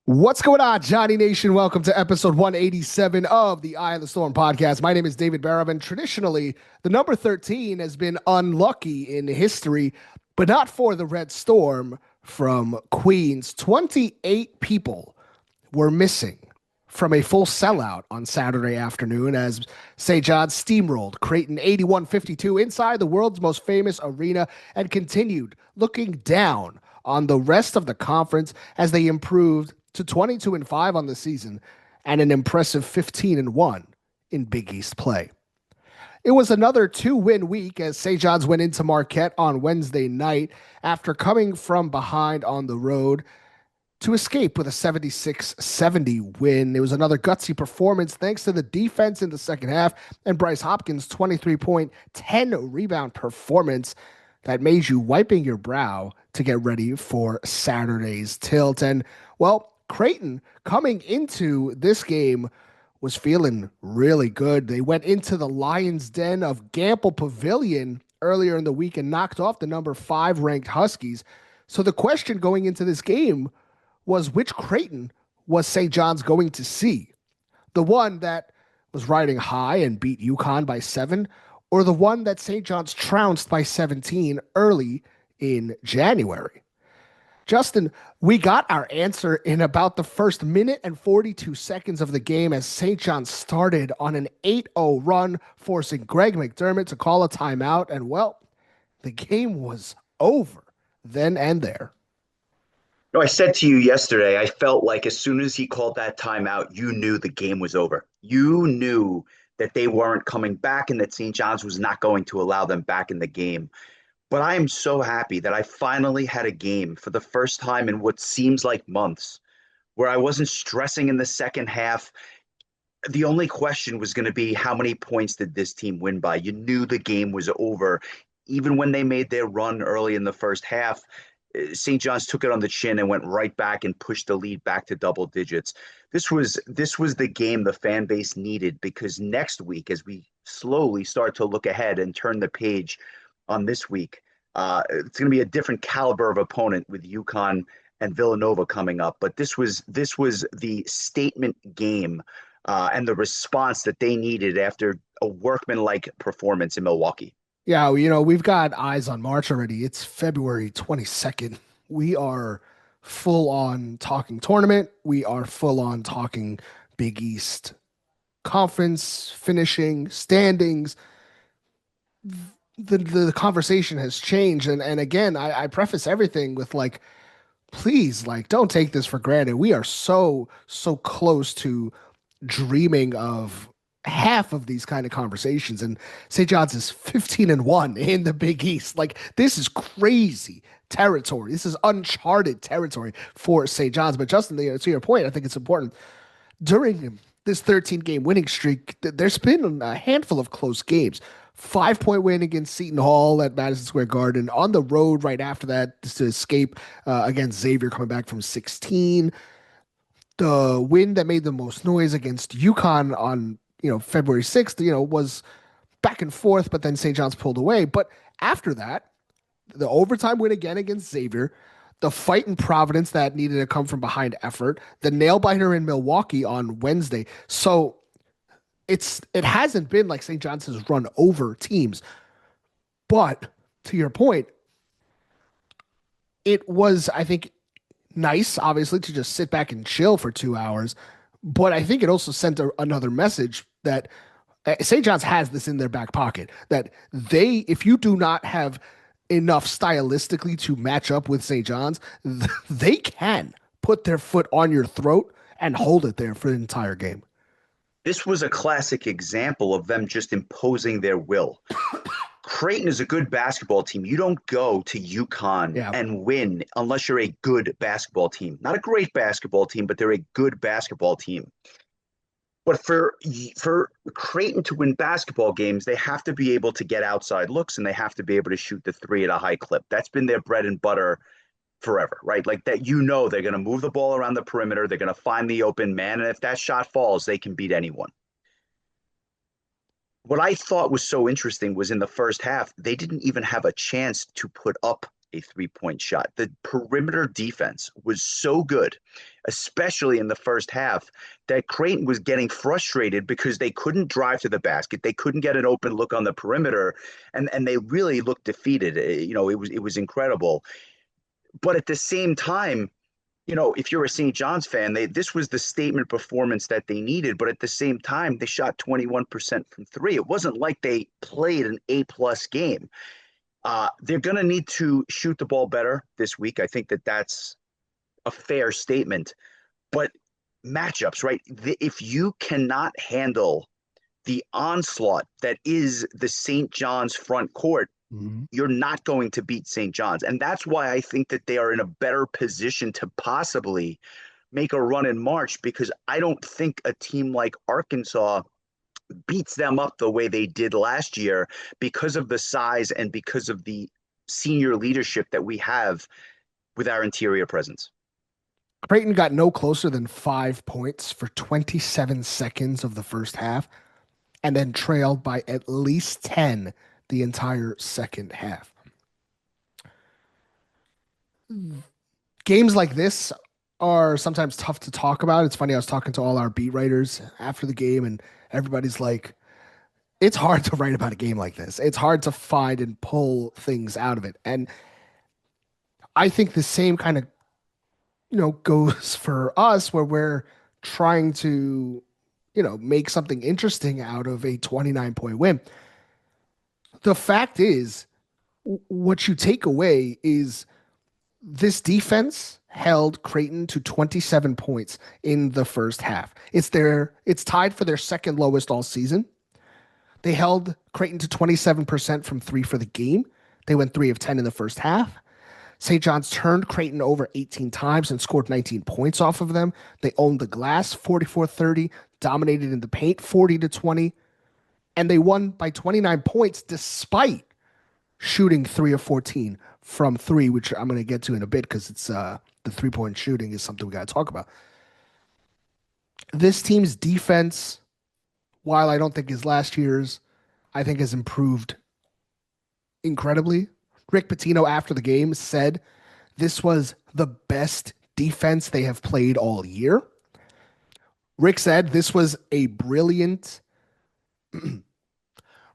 What's going on, Johnny Nation? Welcome to episode 187 of the Eye of the Storm podcast. My name is David Barrow, and traditionally, the number 13 has been unlucky in history, but not for the Red Storm from Queens. 28 people were missing from a full sellout on Saturday afternoon as St. John's steamrolled Creighton 81-52 inside the world's most famous arena and continued looking down on the rest of the conference as they improved to 22-5 on the season and an impressive 15-1 in Big East play. It was another two-win week as St. John's went into Marquette on Wednesday night after coming from behind on the road to escape with a 76-70 win. It was another gutsy performance thanks to the defense in the second half and Bryce Hopkins' 23-point, 10-rebound performance that made you wiping your brow to get ready for Saturday's tilt. And, well, Creighton coming into this game was feeling really good. They went into the Lions' Den of Gamble Pavilion earlier in the week and knocked off the number 5 ranked Huskies. So the question going into this game was which Creighton was St. John's going to see? The one that was riding high and beat UConn by 7, or the one that St. John's trounced by 17 early in January? Justin, we got our answer in about the first minute and 42 seconds of the game as St. John's started on an 8-0 run, forcing Greg McDermott to call a timeout. And, well, the game was over then and there. No, I said to you yesterday, I felt like as soon as he called that timeout, you knew the game was over. You knew that they weren't coming back and that St. John's was not going to allow them back in the game. But I am so happy that I finally had a game for the first time in what seems like months where I wasn't stressing in the second half. The only question was going to be how many points did this team win by? You knew the game was over. Even when they made their run early in the first half, St. John's took it on the chin and went right back and pushed the lead back to double digits. This was the game the fan base needed, because next week, as we slowly start to look ahead and turn the page on this week, it's going to be a different caliber of opponent with UConn and Villanova coming up. But this was the statement game and the response that they needed after a workmanlike performance in Milwaukee. Yeah, we've got eyes on March already. It's February 22nd. We are full on talking tournament. We are full on talking Big East conference, finishing, standings. The conversation has changed. And again, I preface everything with, like, please, like, don't take this for granted. We are so close to dreaming of half of these kind of conversations, and St. John's is 15-1 in the Big East. Like, this is crazy territory. This is uncharted territory for St. John's. But Justin, to your point, I think it's important. During this 13-game winning streak, there's been a handful of close games. 5-point win against Seton Hall at Madison Square Garden. On the road right after that to escape against Xavier, coming back from 16. The win that made the most noise against UConn on February 6th, was back and forth, but then St. John's pulled away. But after that, the overtime win again against Xavier, the fight in Providence that needed to come from behind effort, the nail biter in Milwaukee on Wednesday. So it hasn't been like St. John's has run over teams. But to your point, it was, I think, nice, obviously, to just sit back and chill for 2 hours. But I think it also sent another message that St. John's has this in their back pocket, that if you do not have enough stylistically to match up with St. John's, they can put their foot on your throat and hold it there for the entire game. This was a classic example of them just imposing their will. Creighton is a good basketball team. You don't go to UConn and win unless you're a good basketball team. Not a great basketball team, but they're a good basketball team. But for Creighton to win basketball games, they have to be able to get outside looks and they have to be able to shoot the three at a high clip. That's been their bread and butter forever, right? Like that, they're going to move the ball around the perimeter. They're going to find the open man. And if that shot falls, they can beat anyone. What I thought was so interesting was in the first half, they didn't even have a chance to put up a 3-point shot. The perimeter defense was so good, especially in the first half, that Creighton was getting frustrated because they couldn't drive to the basket. They couldn't get an open look on the perimeter, and they really looked defeated. It was incredible. But at the same time, if you're a St. John's fan, this was the statement performance that they needed. But at the same time, they shot 21% from three. It wasn't like they played an A-plus game. They're going to need to shoot the ball better this week. I think that that's a fair statement. But matchups, right? If you cannot handle the onslaught that is the St. John's front court, you're not going to beat St. John's. And that's why I think that they are in a better position to possibly make a run in March, because I don't think a team like Arkansas beats them up the way they did last year because of the size and because of the senior leadership that we have with our interior presence. Creighton got no closer than 5 points for 27 seconds of the first half, and then trailed by at least 10 the entire second half. Games like this are sometimes tough to talk about. It's funny, I was talking to all our beat writers after the game, and everybody's like, it's hard to write about a game like this. It's hard to find and pull things out of it. And I think the same kind of, goes for us, where we're trying to, make something interesting out of a 29-point win. The fact is, what you take away is this defense held Creighton to 27 points in the first half. It's tied for their second lowest all season. They held Creighton to 27% from three for the game. They went 3 of 10 in the first half. St. John's turned Creighton over 18 times and scored 19 points off of them. They owned the glass 44-30, dominated in the paint 40-20, and they won by 29 points despite shooting 3 of 14 from three, which I'm going to get to in a bit because it's the 3-point shooting is something we got to talk about. This team's defense, while I don't think is last year's, I think has improved incredibly. Rick Pitino after the game said this was the best defense they have played all year. Rick said this was a brilliant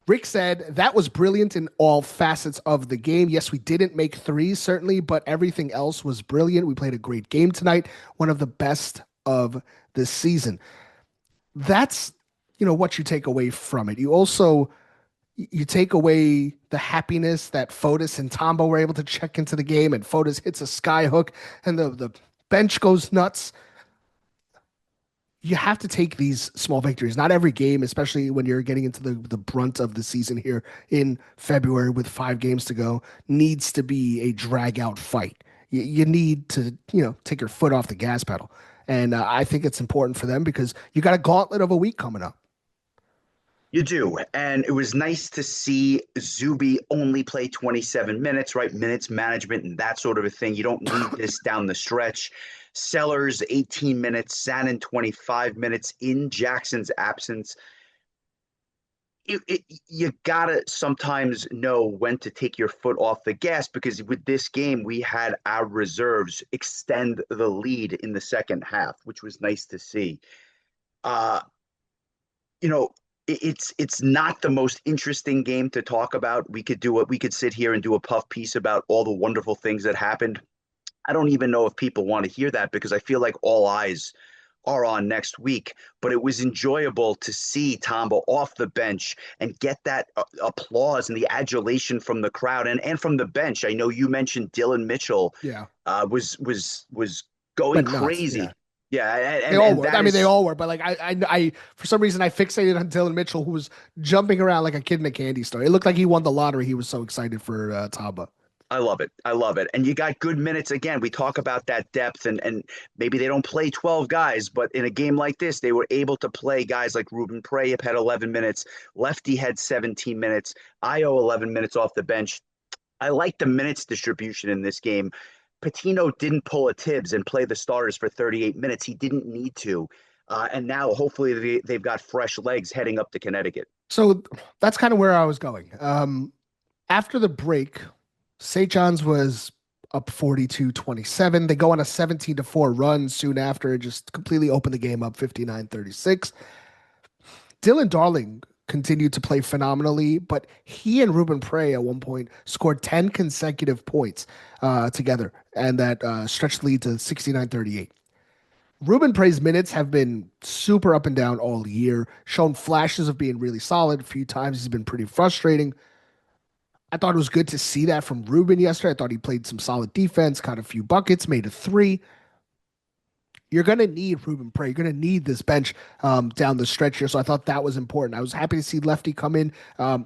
Rick said that was brilliant in all facets of the game. Yes, we didn't make threes, certainly, but everything else was brilliant. We played a great game tonight, one of the best of the season. That's, what you take away from it. You take away the happiness that Fotis and Tombo were able to check into the game, and Fotis hits a sky hook, and the bench goes nuts. You have to take these small victories. Not every game, especially when you're getting into the brunt of the season here in February with 5 games to go, needs to be a drag-out fight. You need to, take your foot off the gas pedal. And I think it's important for them because you got a gauntlet of a week coming up. You do. And it was nice to see Zuby only play 27 minutes, right? Minutes management and that sort of a thing. You don't need this down the stretch. Sellers, 18 minutes. Sannon, 25 minutes in Jackson's absence. You got to sometimes know when to take your foot off the gas, because with this game, we had our reserves extend the lead in the second half, which was nice to see. It's not the most interesting game to talk about. We could sit here and do a puff piece about all the wonderful things that happened. I don't even know if people want to hear that, because I feel like all eyes are on next week. But it was enjoyable to see Tombo off the bench and get that applause and the adulation from the crowd and from the bench. I know you mentioned Dillon Mitchell. Yeah. Was going Nuts, crazy. yeah. Yeah, they all were. They all were. But like I for some reason I fixated on Dillon Mitchell, who was jumping around like a kid in a candy store. It looked like he won the lottery. He was so excited for Taba. I love it. I love it. And you got good minutes. Again, we talk about that depth, and maybe they don't play 12 guys, but in a game like this, they were able to play guys like Ruben Prayip had 11 minutes. Lefty had 17 minutes. Io 11 minutes off the bench. I like the minutes distribution in this game. Pitino didn't pull a Tibbs and play the starters for 38 minutes. He didn't need to. And now hopefully they've got fresh legs heading up to Connecticut. So that's kind of where I was going. After the break, St. John's was up 42-27. They go on a 17-4 run soon after and just completely open the game up 59-36. Dillon Darling continued to play phenomenally, but he and Ruben Prey at one point scored 10 consecutive points together, and that stretched the lead to 69-38. Ruben Prey's minutes have been super up and down all year, shown flashes of being really solid. A few times he's been pretty frustrating. I thought it was good to see that from Ruben yesterday. I thought he played some solid defense, caught a few buckets, made a three. You're going to need Ruben Prey. You're going to need this bench down the stretch here. So I thought that was important. I was happy to see Lefty come in.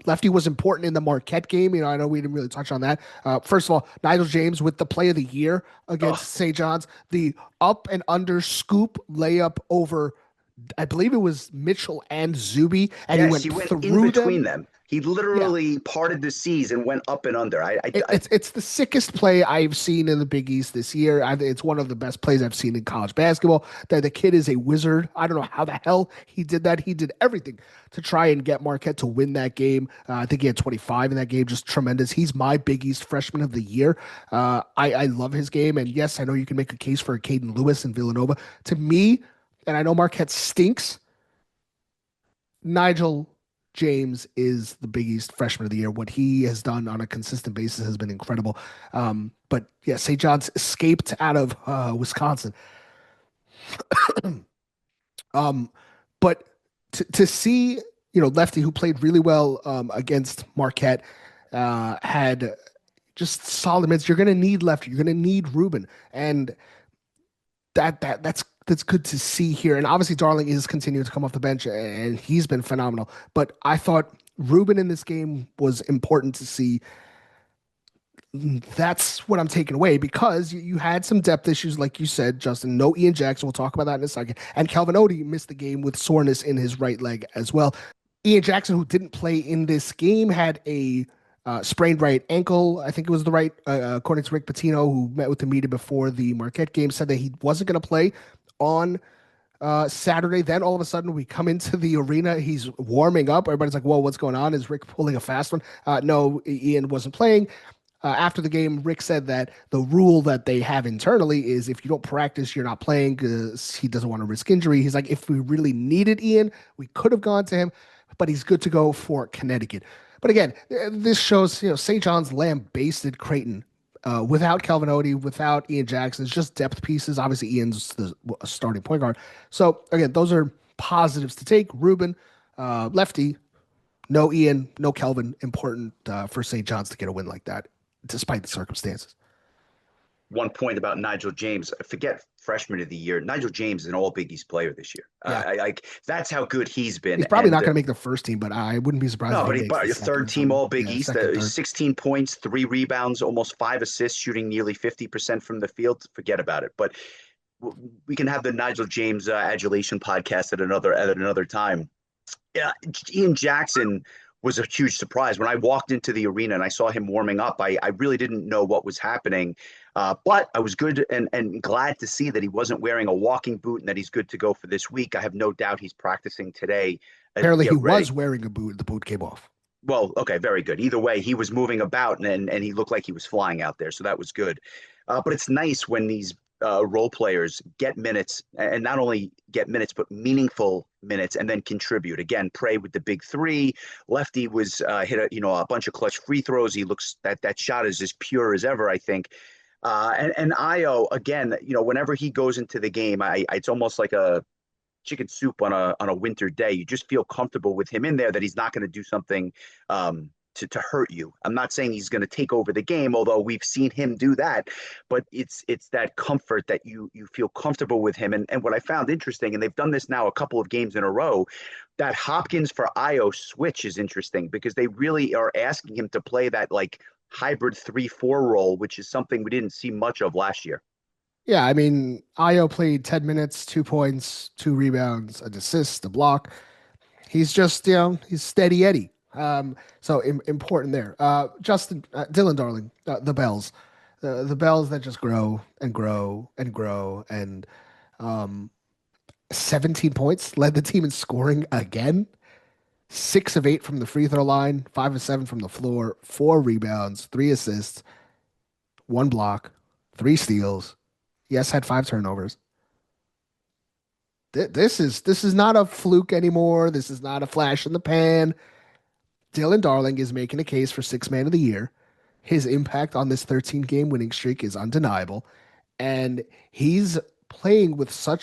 Lefty was important in the Marquette game. I know we didn't really touch on that. First of all, Nigel James with the play of the year against St. John's, the up and under scoop layup over, I believe it was Mitchell and Zuby, and Yes, he he went went in through between them. them. He Yeah, literally parted the seas and went up and under. it's the sickest play I've seen in the Big East this year. It's one of the best plays I've seen in college basketball. That the kid is a wizard. I don't know how the hell he did that. He did everything to try and get Marquette to win that game. I think he had 25 in that game, just tremendous. He's my Big East freshman of the year. I love his game, and yes, I know you can make a case for Caden Lewis and Villanova. To me, and I know Marquette stinks. Nigel James is the Big East freshman of the year. What he has done on a consistent basis has been incredible. But yeah, St. John's escaped out of Wisconsin. Um, but to see, Lefty, who played really well against Marquette, had just solid minutes. You're going to need Lefty. You're going to need Ruben, and that's good to see here. And obviously, Darling is continuing to come off the bench, and he's been phenomenal. But I thought Ruben in this game was important to see. That's what I'm taking away because you had some depth issues, like you said, Justin. No Ian Jackson. We'll talk about that in a second. And Calvin Odie missed the game with soreness in his right leg as well. Ian Jackson, who didn't play in this game, had a sprained right ankle. I think it was the right, according to Rick Pitino, who met with the media before the Marquette game, said that he wasn't going to play on Saturday. Then all of a sudden, we come into the arena. He's warming up. Everybody's like, "Whoa, what's going on? Is Rick pulling a fast one?" No, Ian wasn't playing. After the game, Rick said that the rule that they have internally is if you don't practice, you're not playing because he doesn't want to risk injury. He's like, if we really needed Ian, we could have gone to him, but he's good to go for Connecticut. But again, this shows, St. John's lambasted Creighton without Calvin Odie, without Ian Jackson. It's just depth pieces. Obviously, Ian's the starting point guard. So again, those are positives to take. Ruben, lefty, no Ian, no Kelvin. Important for St. John's to get a win like that, despite the circumstances. One point about Nigel James. Forget freshman of the year. Nigel James is an All Big East player this year. Yeah, Like that's how good he's been. he's probably And not going to make the first team, but I wouldn't be surprised no, if he but makes the your second third or team something. All Big Yeah, East, second, third. 16 points, 3 rebounds, almost 5 assists, shooting nearly 50% from the field. Forget about it. But we can have the Nigel James adulation podcast at another time. Yeah, Ian Jackson was a huge surprise. When I walked into the arena and I saw him warming up, I really didn't know what was happening. But I was good and glad to see that he wasn't wearing a walking boot and that he's good to go for this week. I have no doubt he's practicing today to Apparently, he get was ready. wearing a boot. The boot came off. Well, okay, very good. Either way, he was moving about and he looked like he was flying out there. So that was good. But it's nice when these role players get minutes and not only get minutes, but meaningful minutes and then contribute. Again, Prey with the big three. Lefty was hit a bunch of clutch free throws. He looks that shot is as pure as ever, I think. And Io, again, whenever he goes into the game, it's almost like a chicken soup on a winter day. You just feel comfortable with him in there that he's not going to do something to hurt you. I'm not saying he's going to take over the game, although we've seen him do that. But it's that comfort that you feel comfortable with him. And what I found interesting, and they've done this now a couple of games in a row, that Hopkins for Io switch is interesting because they really are asking him to play that like hybrid 3-4 role, which is something we didn't see much of last year. Yeah, I mean, Io played 10 minutes, 2 points, 2 rebounds, an assist, a block. He's just, he's steady Eddie. So important there. Justin, Dylan Darling, the bells, the bells that just grow and grow and grow. And 17 points led the team in scoring again. 6 of 8 from the free throw line, 5 of 7 from the floor, 4 rebounds, 3 assists. one block, three steals. Yes, had five turnovers. This is not a fluke anymore. This is not a flash in the pan. Dylan Darling is making a case for six man of the year. His impact on this 13 game winning streak is undeniable. And he's playing with so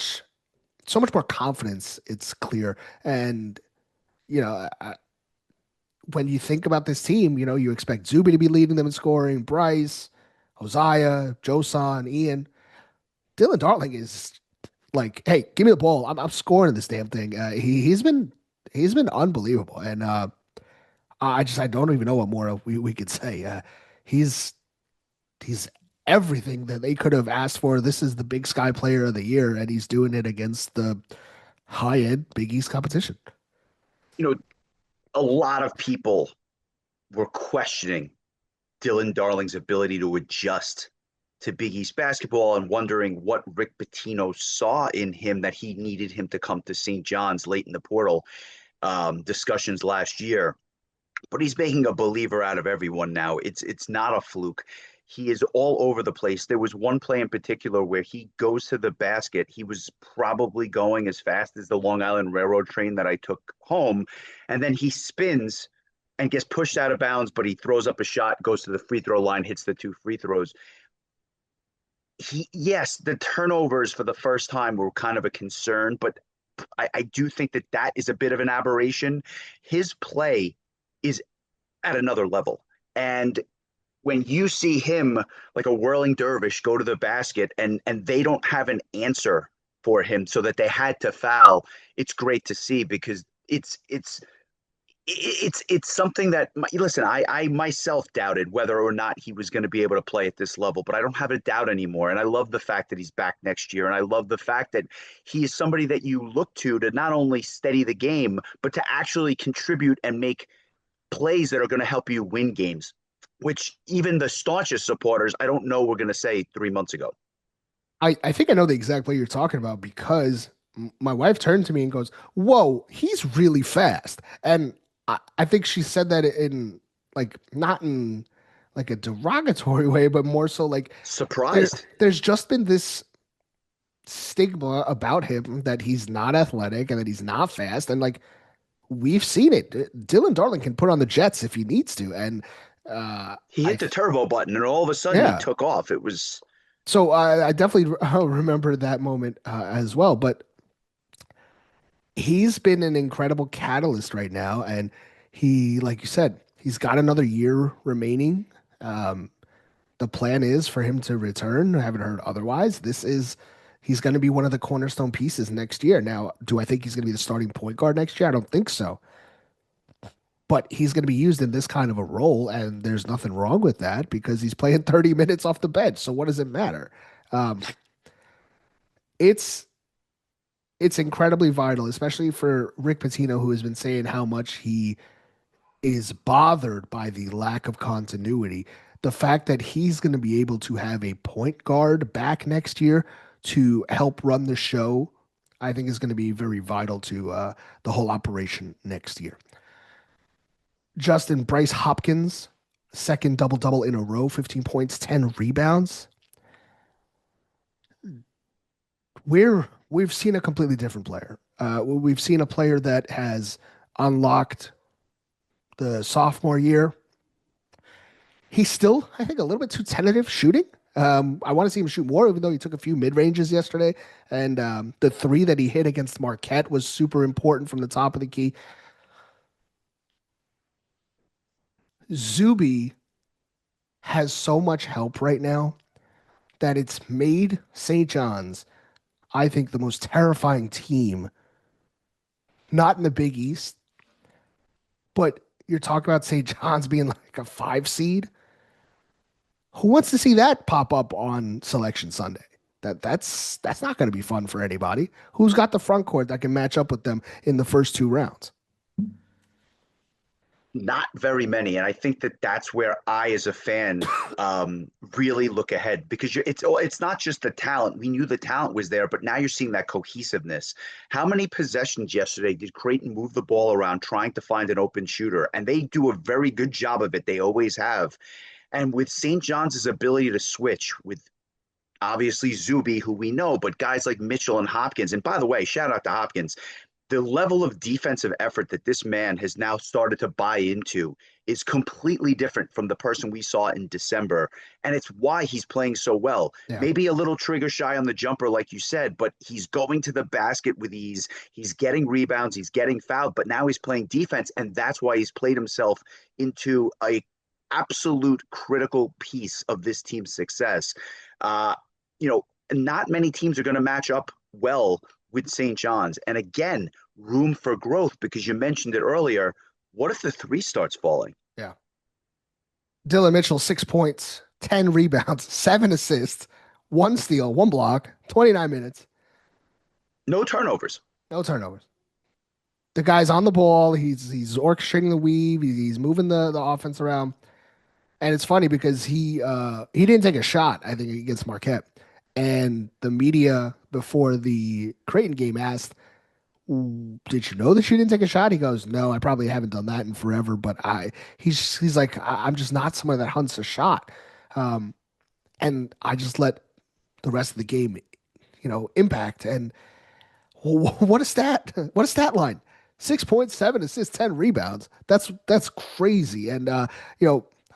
much more confidence, it's clear. And, you know, when you think about this team, you expect Zuby to be leading them in scoring, Bryce, Hosea, Josan, Ian. Dylan Darling is like, hey, give me the ball. I'm scoring this damn thing. He's been unbelievable. And I don't even know what more we could say. He's he's everything that they could have asked for. This is the Big Sky Player of the Year, and he's doing it against the high end Big East competition. You know, a lot of people were questioning Dylan Darling's ability to adjust to Big East basketball and wondering what Rick Pitino saw in him that he needed him to come to St. John's late in the portal discussions last year. But he's making a believer out of everyone now. It's not a fluke. He is all over the place. There was one play in particular where he goes to the basket. He was probably going as fast as the Long Island Railroad train that I took home. And then he spins and gets pushed out of bounds, but he throws up a shot, goes to the free throw line, hits the two free throws. Yes, the turnovers for the first time were kind of a concern, but I do think that is a bit of an aberration. His play is at another level. And when you see him like a whirling dervish go to the basket and they don't have an answer for him so that they had to foul, it's great to see because it's something that listen, I myself doubted whether or not he was going to be able to play at this level, but I don't have a doubt anymore. And I love the fact that he's back next year. And I love the fact that he is somebody that you look to not only steady the game, but to actually contribute and make plays that are going to help you win games, which even the staunchest supporters, I don't know, were going to say 3 months ago. I think I know the exact play you're talking about because my wife turned to me and goes, "Whoa, he's really fast." And I think she said that in like not in like a derogatory way, but more so like Surprised. there's just been this stigma about him that he's not athletic and that he's not fast. And like we've seen it. Dylan Darling can put on the Jets if he needs to. And He hit the turbo button and all of a sudden he yeah. took off. It was So I definitely remember that moment as well. But he's been an incredible catalyst right now. And he, like you said, he's got another year remaining. Um, the plan is for him to return. I haven't heard otherwise. He's going to be one of the cornerstone pieces next year. Now, do I think he's going to be the starting point guard next year? I don't think so. But he's going to be used in this kind of a role, and there's nothing wrong with that because he's playing 30 minutes off the bench. So what does it matter? Um, it's it's incredibly vital, especially for Rick Pitino, who has been saying how much he is bothered by the lack of continuity. The fact that he's going to be able to have a point guard back next year to help run the show, I think is going to be very vital to the whole operation next year. Justin Bryce Hopkins, second double double in a row, 15 points, 10 rebounds. We've seen a completely different player. We've seen a player that has unlocked the sophomore year. He's still, I think, a little bit too tentative shooting. I want to see him shoot more, even though he took a few mid ranges yesterday. And the three that he hit against Marquette was super important from the top of the key. Zuby has so much help right now that it's made St. John's, I think, the most terrifying team, not in the Big East, but you're talking about St. John's being like a 5 seed. Who wants to see that pop up on Selection Sunday? That's not going to be fun for anybody. Who's got the front court that can match up with them in the first two rounds? not very many. And I think that's where I, as a fan, really look ahead because it's not just the talent. We knew the talent was there, but now you're seeing that cohesiveness. How many possessions yesterday did Creighton move the ball around trying to find an open shooter? And they do a very good job of it. They always have. And with St. John's ability to switch with obviously Zuby, who we know, but guys like Mitchell and Hopkins. And by the way, shout out to Hopkins. The level of defensive effort that this man has now started to buy into is completely different from the person we saw in December. And it's why he's playing so well. Yeah. Maybe a little trigger shy on the jumper, like you said, but he's going to the basket with ease. He's getting rebounds, he's getting fouled, but now he's playing defense. And that's why he's played himself into a absolute critical piece of this team's success. Uh, Not many teams are going to match up well with St. John's. And again, room for growth because you mentioned it earlier. What if the three starts falling? Yeah. Dillon Mitchell, 6 points, 10 rebounds, 7 assists, 1 steal, 1 block, 29 minutes. No turnovers. No turnovers. The guy's on the ball. He's orchestrating the weave. He's moving the offense around. And it's funny because he didn't take a shot, I think, against Marquette. And the media before the Creighton game asked, "Did you know that you didn't take a shot?" He goes, "No, I probably haven't done that in forever, but he's like, I'm just not someone that hunts a shot." And I just let the rest of the game, impact. And what a stat! What a stat line! 6.7 assists, 10 rebounds. That's crazy. And I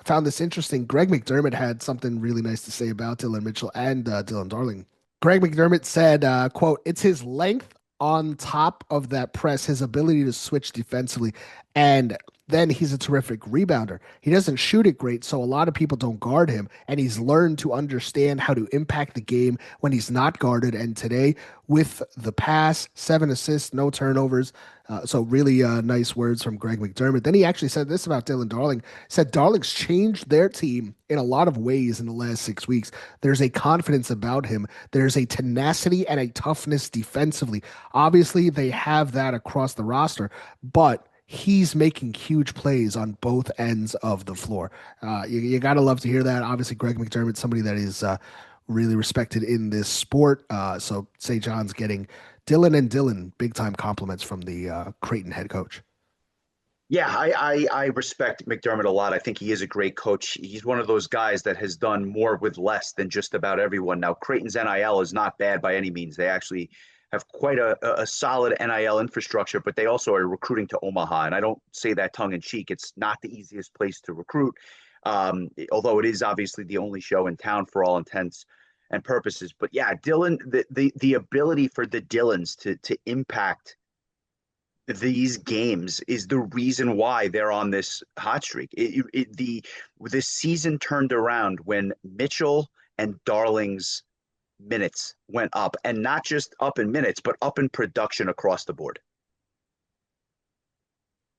found this interesting. Greg McDermott had something really nice to say about Dillon Mitchell and Dylan Darling. Greg McDermott said, quote, "It's his length on top of that press, his ability to switch defensively, and then he's a terrific rebounder. He doesn't shoot it great, so a lot of people don't guard him, and he's learned to understand how to impact the game when he's not guarded. And today, with the pass, 7 assists, no turnovers." So really nice words from Greg McDermott. Then he actually said this about Dylan Darling. Said Darling's changed their team in a lot of ways in the last 6 weeks. There's a confidence about him. There's a tenacity and a toughness defensively. Obviously, they have that across the roster, but he's making huge plays on both ends of the floor. You got to love to hear that. Obviously, Greg McDermott, somebody that is really respected in this sport. So St. John's getting Dillon and Dillon big time compliments from the Creighton head coach. Yeah, I respect McDermott a lot. I think he is a great coach. He's one of those guys that has done more with less than just about everyone. Now, Creighton's NIL is not bad by any means. They actually have quite a solid NIL infrastructure, but they also are recruiting to Omaha. And I don't say that tongue in cheek. It's not the easiest place to recruit, although it is obviously the only show in town for all intents and purposes. But yeah, Dillon, the ability for the Dillons to impact these games is the reason why they're on this hot streak. The season turned around when Mitchell and Darling's minutes went up, and not just up in minutes, but up in production across the board.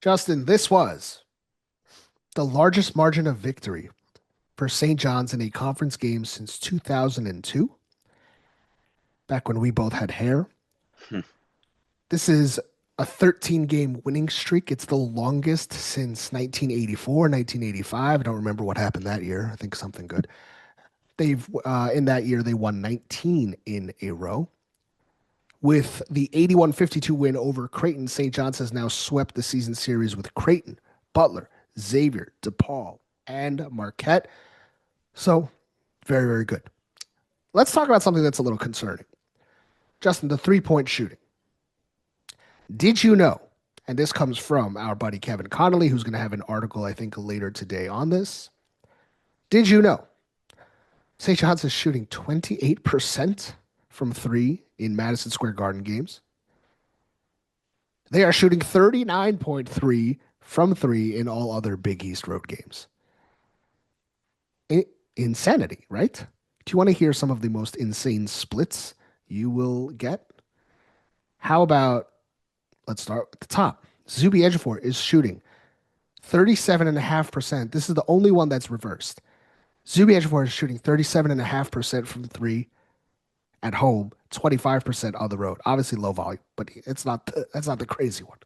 Justin, this was the largest margin of victory for St. John's in a conference game since 2002, back when we both had hair. This is a 13-game winning streak. It's the longest since 1984, 1985. I don't remember what happened that year. I think something good. They've in that year, they won 19 in a row. With the 81-52 win over Creighton, St. John's has now swept the season series with Creighton, Butler, Xavier, DePaul, and Marquette. So, very, very good. Let's talk about something that's a little concerning. Justin, the three-point shooting. Did you know, and this comes from our buddy Kevin Connolly, who's going to have an article, I think, later today on this. Did you know St. John's is shooting 28% from 3 in Madison Square Garden games? They are shooting 39.3 from 3 in all other Big East road games. Insanity, right? Do you want to hear some of the most insane splits you will get? How about, let's start at the top. Zuby Ejiofor is shooting 37.5%. This is the only one that's reversed. Zuby Ejiofor is shooting 37.5% from 3 at home, 25% on the road. Obviously low volume, but that's not the crazy one.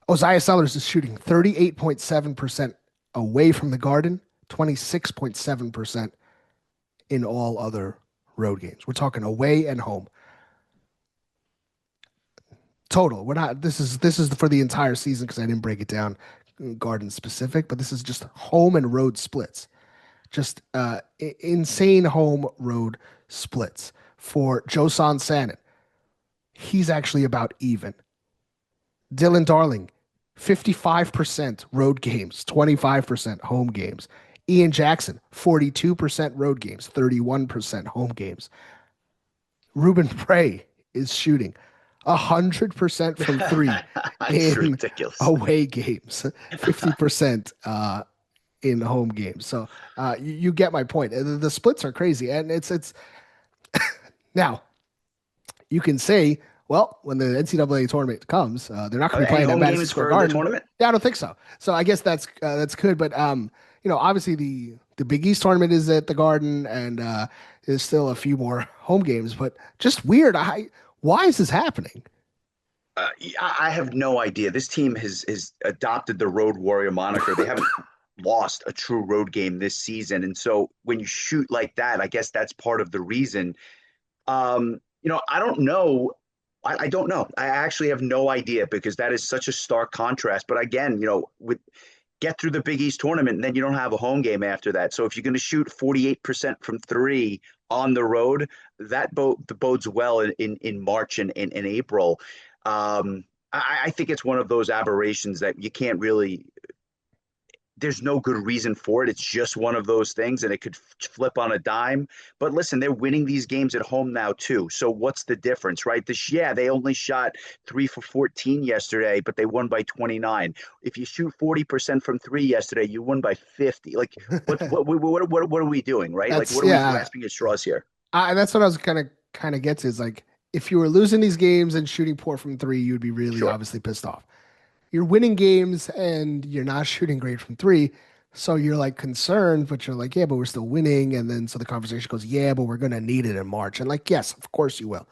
Ozziah Sellers is shooting 38.7% away from the Garden, 26.7% in all other road games. We're talking away and home. Total. We're not. This is for the entire season because I didn't break it down. Garden specific, but this is just home and road splits. Just insane home road splits for Josan Sanin. He's actually about even. Dillon Darling, 55% road games, 25% home games. Ian Jackson, 42% road games, 31% home games. Ruben Prey is shooting 100% from three It's in ridiculous. away games, 50% in home games. So you get my point. The splits are crazy, and it's now you can say, well, when the NCAA tournament comes, they're not going to be Any playing at home Madison games Square for the Garden. tournament? Yeah, I don't think so. So I guess that's good, but obviously the Big East tournament is at the Garden, and there's still a few more home games, but just weird. Why is this happening? I have no idea. This team has adopted the Road Warrior moniker. They haven't lost a true road game this season, and so when you shoot like that, I guess that's part of the reason. I don't know. I don't know. I actually have no idea because that is such a stark contrast. But again, with get through the Big East tournament, and then you don't have a home game after that. So if you're going to shoot 48% from three on the road, that bodes well in March and April. I think it's one of those aberrations that you can't really. There's no good reason for it. It's just one of those things, and it could flip on a dime. But listen, they're winning these games at home now too. So what's the difference, right? Yeah, they only shot 3 for 14 yesterday, but they won by 29. If you shoot 40% from three yesterday, you won by 50. Like, what are we doing, right? Like, That's what are we yeah. grasping at straws here? That's what I was kind of get to is like if you were losing these games and shooting poor from three, you'd be really Sure. obviously pissed off. You're winning games and you're not shooting great from three. So you're like concerned, but you're like, yeah, but we're still winning. And then so the conversation goes, yeah, but we're gonna need it in March. And like, yes, of course you will.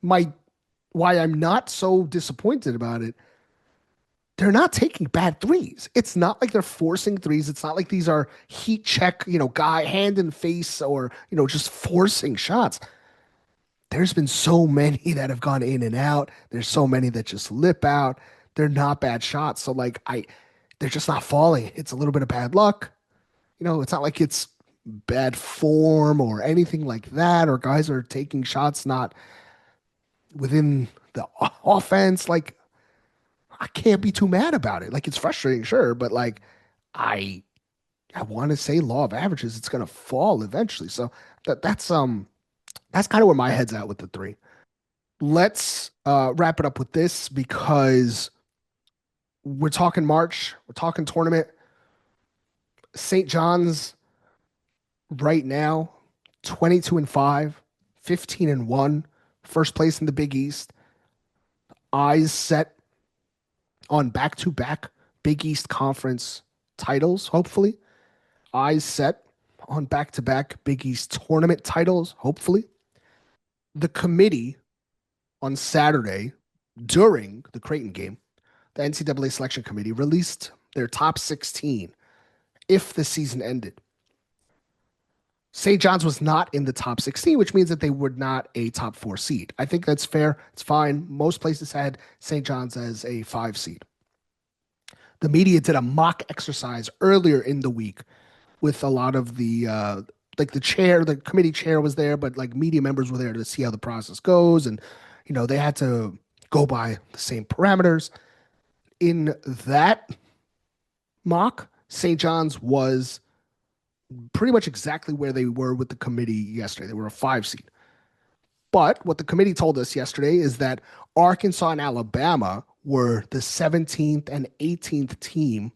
My why I'm not so disappointed about it, they're not taking bad threes. It's not like they're forcing threes. It's not like these are heat check, guy hand in face or, just forcing shots. There's been so many that have gone in and out. There's so many that just lip out. They're not bad shots. So like they're just not falling. It's a little bit of bad luck. It's not like it's bad form or anything like that, or guys are taking shots not within the offense. Like I can't be too mad about it. Like it's frustrating, sure, but like I I want to say law of averages, it's gonna fall eventually. So that's kind of where my head's at with the three. Let's wrap it up with this because we're talking March, we're talking tournament. St. John's right now, 22 and 5, 15 and 1, first place in the Big East. Eyes set on back to back Big East Conference titles, hopefully. Eyes set on back to back Big East tournament titles, hopefully. The committee on Saturday during the Creighton game, the NCAA selection committee released their top 16 if the season ended. St. John's was not in the top 16, which means that they were not a top four seed. I think that's fair. It's fine. Most places had St. John's as a 5 seed. The media did a mock exercise earlier in the week with a lot of the committee chair was there, but like media members were there to see how the process goes. And, they had to go by the same parameters. In that mock, St. John's was pretty much exactly where they were with the committee yesterday. They were a 5 seed. But what the committee told us yesterday is that Arkansas and Alabama were the 17th and 18th team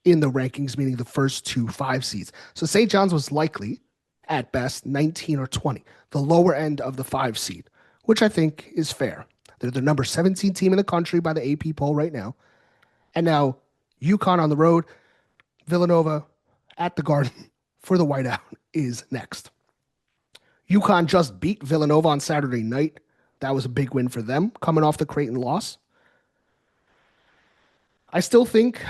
in the rankings, meaning the first 2 5 seeds. So St. John's was likely, at best, 19 or 20, the lower end of the 5 seed, which I think is fair. They're the number 17 team in the country by the AP poll right now. And now UConn on the road, Villanova at the Garden for the whiteout is next. UConn just beat Villanova on Saturday night. That was a big win for them coming off the Creighton loss. I still think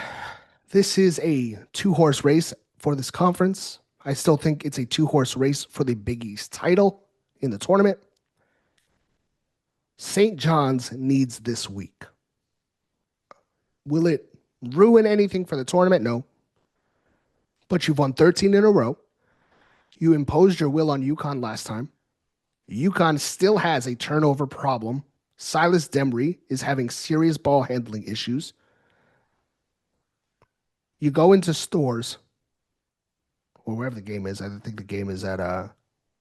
this is a 2-horse race for this conference. I still think it's a 2-horse race for the Big East title in the tournament. St. John's needs this week. Will it ruin anything for the tournament? No. But you've won 13 in a row. You imposed your will on UConn last time. UConn still has a turnover problem. Silas Demry is having serious ball handling issues. You go into stores or wherever the game is. I think the game is at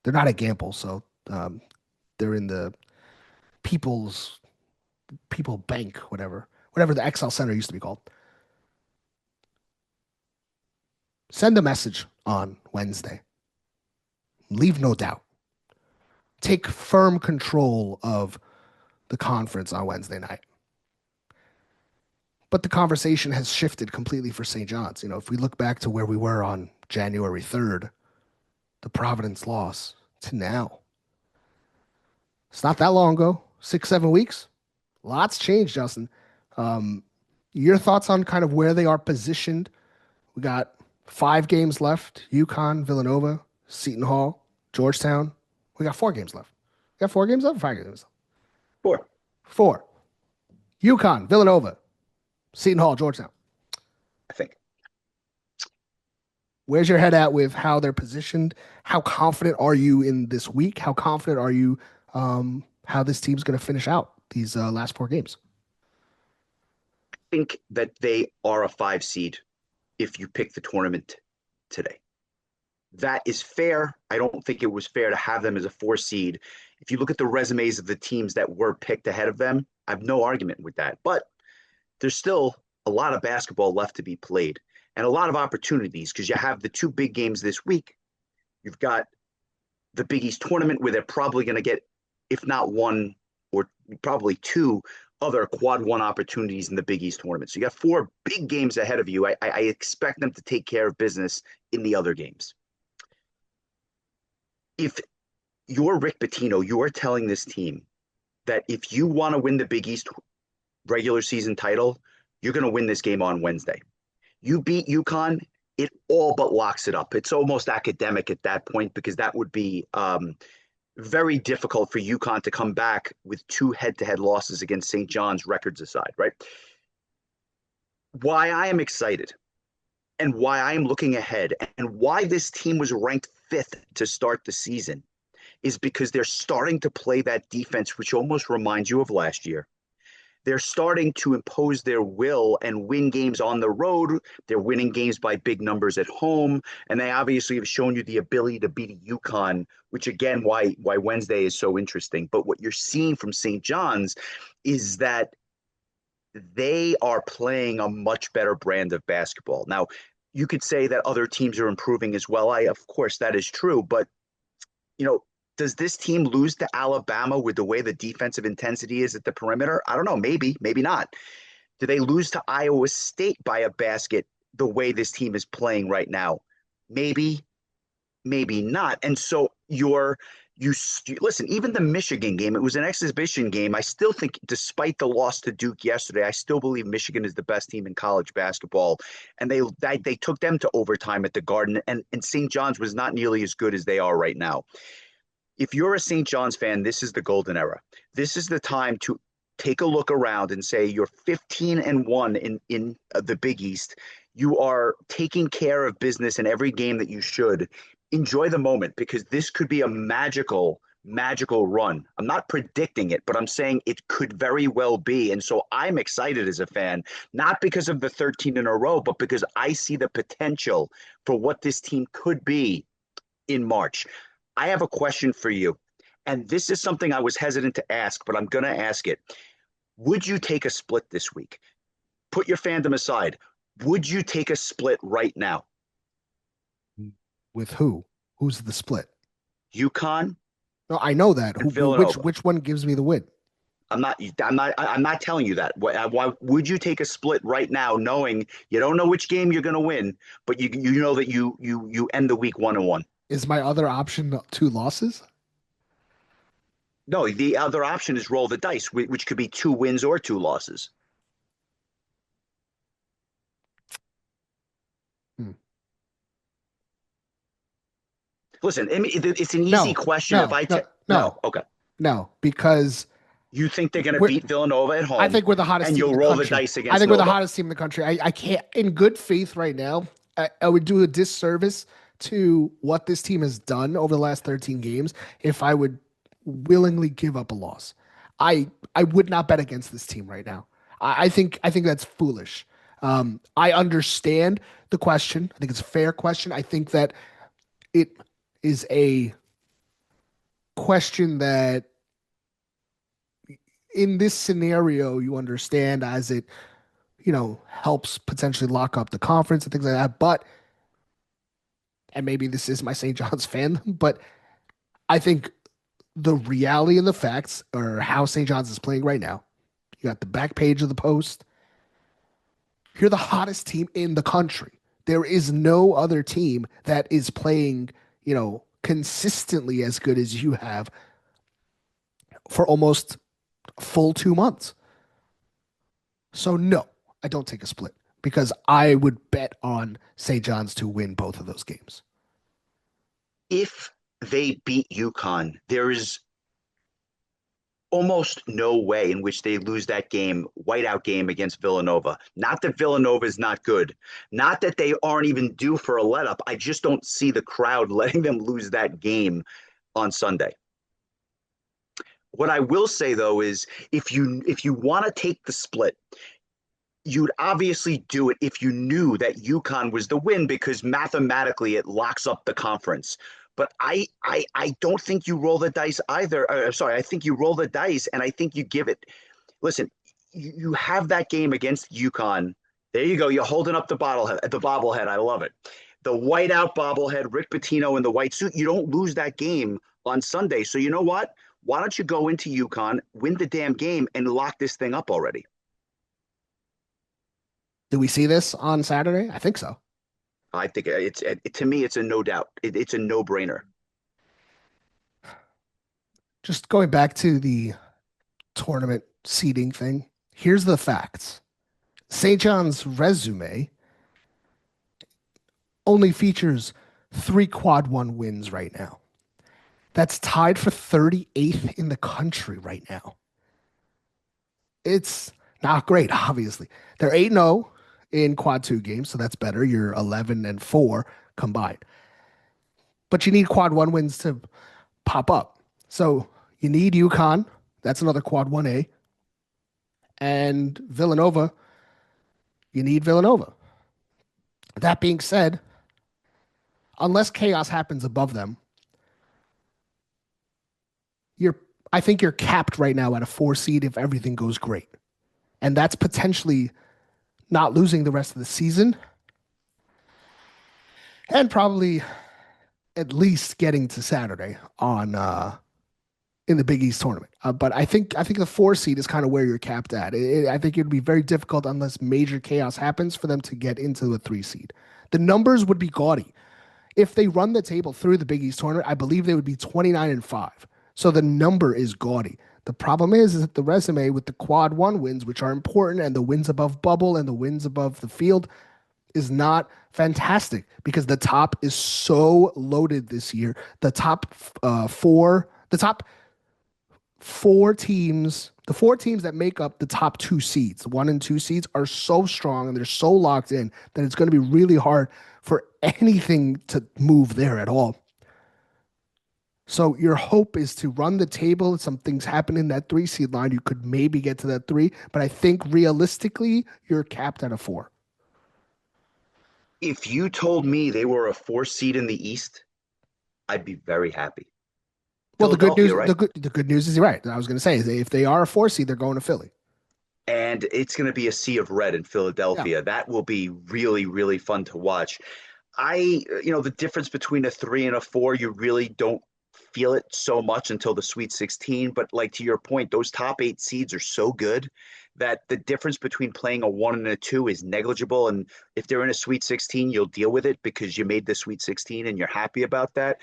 they're not at Gamble, so they're in the People's People Bank, whatever the XL Center used to be called. Send a message on Wednesday. Leave no doubt. Take firm control of the conference on Wednesday night. But the conversation has shifted completely for St. John's. If we look back to where we were on January 3rd, the Providence loss, to now. It's not that long ago, 6-7 weeks. Lots changed, Justin. Your thoughts on kind of where they are positioned? We got 5 games left. UConn, Villanova, Seton Hall, Georgetown. We got 4 games left. We got 4 games left or 5 games left? 4. 4. UConn, Villanova, Seton Hall, Georgetown. I think. Where's your head at with how they're positioned? How confident are you in this week? How confident are you how this team's going to finish out these last 4 games? I think that they are a 5 seed if you pick the tournament today. That is fair. I don't think it was fair to have them as a 4 seed. If you look at the resumes of the teams that were picked ahead of them, I have no argument with that. But there's still a lot of basketball left to be played and a lot of opportunities because you have the 2 big games this week. You've got the Big East tournament where they're probably going to get, if not 1 or probably 2 other quad 1 opportunities in the Big East tournament. So you got 4 big games ahead of you. I expect them to take care of business in the other games. If you're Rick Pitino, you are telling this team that if you want to win the Big East regular season title, you're going to win this game on Wednesday. You beat UConn, it all but locks it up. It's almost academic at that point because that would be very difficult for UConn to come back with 2 head-to-head losses against St. John's, records aside, right? Why I am excited and why I am looking ahead and why this team was ranked 5th to start the season is because they're starting to play that defense, which almost reminds you of last year. They're starting to impose their will and win games on the road. They're winning games by big numbers at home. And they obviously have shown you the ability to beat UConn, which again, why Wednesday is so interesting. But what you're seeing from St. John's is that they are playing a much better brand of basketball. Now, you could say that other teams are improving as well. Of course, that is true. But, does this team lose to Alabama with the way the defensive intensity is at the perimeter? I don't know. Maybe not. Do they lose to Iowa State by a basket the way this team is playing right now? Maybe not. And so you listen, even the Michigan game, it was an exhibition game. I still think, despite the loss to Duke yesterday, I still believe Michigan is the best team in college basketball. And they took them to overtime at the Garden, and St. John's was not nearly as good as they are right now. If you're a St. John's fan, this is the golden era. This is the time to take a look around and say you're 15-1 in the Big East. You are taking care of business in every game that you should. Enjoy the moment because this could be a magical run. I'm not predicting it, but I'm saying it could very well be. And so I'm excited as a fan, not because of the 13 in a row, but because I see the potential for what this team could be in March. I have a question for you, and this is something I was hesitant to ask, but I'm going to ask it. Would you take a split this week? Put your fandom aside. Would you take a split right now? With who? Who's the split? UConn? No, I know that. Which one gives me the win? I'm not telling you that. Why would you take a split right now, knowing you don't know which game you're going to win, but you know that you end the week 1-1? Is my other option 2 losses? No, the other option is roll the dice, which could be 2 wins or 2 losses. Listen, it's an easy question. No, okay. No, because You think they're going to We're, beat Villanova at I home, think we're the hottest and team in you'll the roll the country. dice I against think we're the Nova. hottest team in the country. I can't, in good faith right now, I would do a disservice to what this team has done over the last 13 games if I would willingly give up a loss. I would not bet against this team right now. I think that's foolish. I understand the question. I think it's a fair question. I think that it is a question that in this scenario you understand as it helps potentially lock up the conference and things like that. But, and maybe this is my St. John's fan, but I think the reality and the facts are how St. John's is playing right now. You got the back page of the Post. You're the hottest team in the country. There is no other team that is playing, consistently as good as you have for almost a full 2 months. So no, I don't take a split because I would bet on St. John's to win both of those games. If they beat UConn, there is almost no way in which they lose that game, whiteout game against Villanova. Not that Villanova is not good, not that they aren't even due for a let up. I just don't see the crowd letting them lose that game on Sunday. What I will say though is if you want to take the split, you'd obviously do it if you knew that UConn was the win because mathematically it locks up the conference. But I don't think you roll the dice either. Sorry, I think you roll the dice and I think you give it. Listen, you have that game against UConn. There you go. You're holding up the bobblehead. I love it. The whiteout bobblehead, Rick Pitino in the white suit. You don't lose that game on Sunday. So you know what? Why don't you go into UConn, win the damn game, and lock this thing up already? Do we see this on Saturday? I think so. I think to me, it's a no doubt. It's a no brainer. Just going back to the tournament seeding thing, here's the facts. St. John's resume only features 3 quad one wins right now. That's tied for 38th in the country right now. It's not great, obviously. They're 8-0 in quad two games, so that's better. You're 11-4 combined. But you need quad one wins to pop up. So you need UConn. That's another quad 1A. And Villanova, you need Villanova. That being said, unless chaos happens above them, I think you're capped right now at a 4 seed if everything goes great. And that's potentially not losing the rest of the season and probably at least getting to Saturday on in the Big East tournament. But I think the 4 seed is kind of where you're capped at. I think it would be very difficult unless major chaos happens for them to get into the 3 seed. The numbers would be gaudy. If they run the table through the Big East tournament, I believe they would be 29-5. So the number is gaudy. The problem is that the resume with the quad one wins, which are important, and the wins above bubble and the wins above the field is not fantastic because the top is so loaded this year. The top four teams, the 4 teams that make up the top 2 seeds, 1 and 2 seeds, are so strong and they're so locked in that it's going to be really hard for anything to move there at all. So your hope is to run the table. Some things happen in that 3 seed line. You could maybe get to that 3, but I think realistically, you're capped at a 4. If you told me they were a 4 seed in the East, I'd be very happy. Well, the good news, right? the good news is you're right. I was going to say, if they are a 4 seed, they're going to Philly. And it's going to be a sea of red in Philadelphia. Yeah. That will be really, really fun to watch. The difference between a 3 and a 4, you really don't feel it so much until the Sweet 16. But like to your point, those top 8 seeds are so good that the difference between playing a 1 and a 2 is negligible. And if they're in a Sweet 16, you'll deal with it because you made the Sweet 16 and you're happy about that.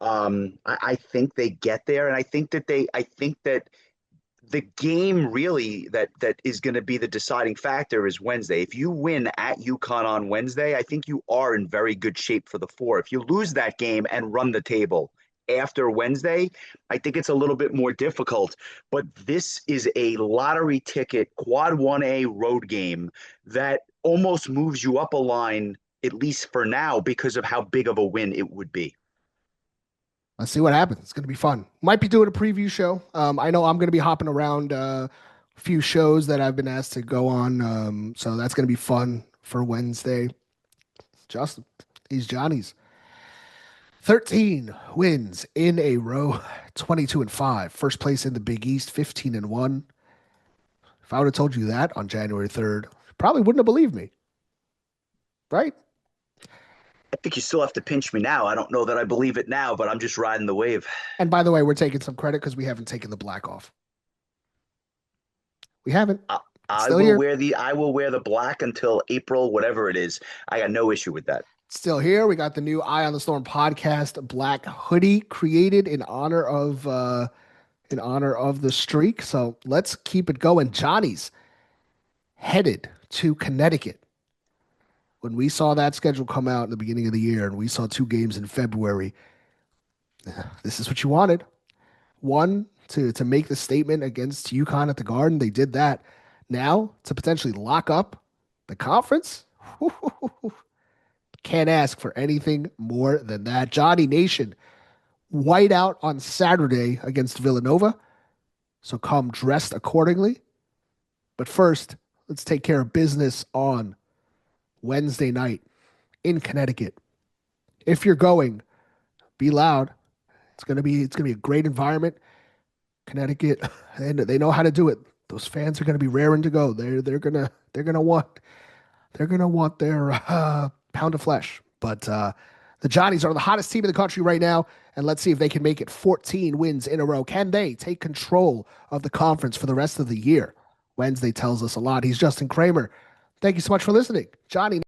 I think they get there, and I think that the game really that is going to be the deciding factor is Wednesday. If you win at UConn on Wednesday, I think you are in very good shape for the 4. If you lose that game and run the table, after Wednesday, I think it's a little bit more difficult. But this is a lottery ticket quad 1A road game that almost moves you up a line, at least for now, because of how big of a win it would be. Let's see what happens. It's going to be fun. Might be doing a preview show. I know I'm going to be hopping around a few shows that I've been asked to go on. So that's going to be fun for Wednesday. Justin, these Johnnies. 13 wins in a row, 22-5. First place in the Big East, 15-1. If I would have told you that on January 3rd, probably wouldn't have believed me. Right? I think you still have to pinch me now. I don't know that I believe it now, but I'm just riding the wave. And by the way, we're taking some credit because we haven't taken the black off. We haven't. I will wear the black until April, whatever it is. I got no issue with that. Still here. We got the new Eye on the Storm podcast black hoodie created in honor of the streak. So let's keep it going. Johnnies headed to Connecticut. When we saw that schedule come out in the beginning of the year and we saw 2 games in February, this is what you wanted. One, to make the statement against UConn at the Garden. They did that. Now, to potentially lock up the conference, can't ask for anything more than that. Johnny Nation, white out on Saturday against Villanova. So come dressed accordingly. But first, let's take care of business on Wednesday night in Connecticut. If you're going, be loud. It's gonna be a great environment. Connecticut, they know how to do it. Those fans are gonna be raring to go. They're gonna want their pound of flesh. But the Johnnies are the hottest team in the country right now, and let's see if they can make it 14 wins in a row. Can they take control of the conference for the rest of the year? Wednesday tells us a lot. He's Justin Kramer. Thank you so much for listening, Johnny.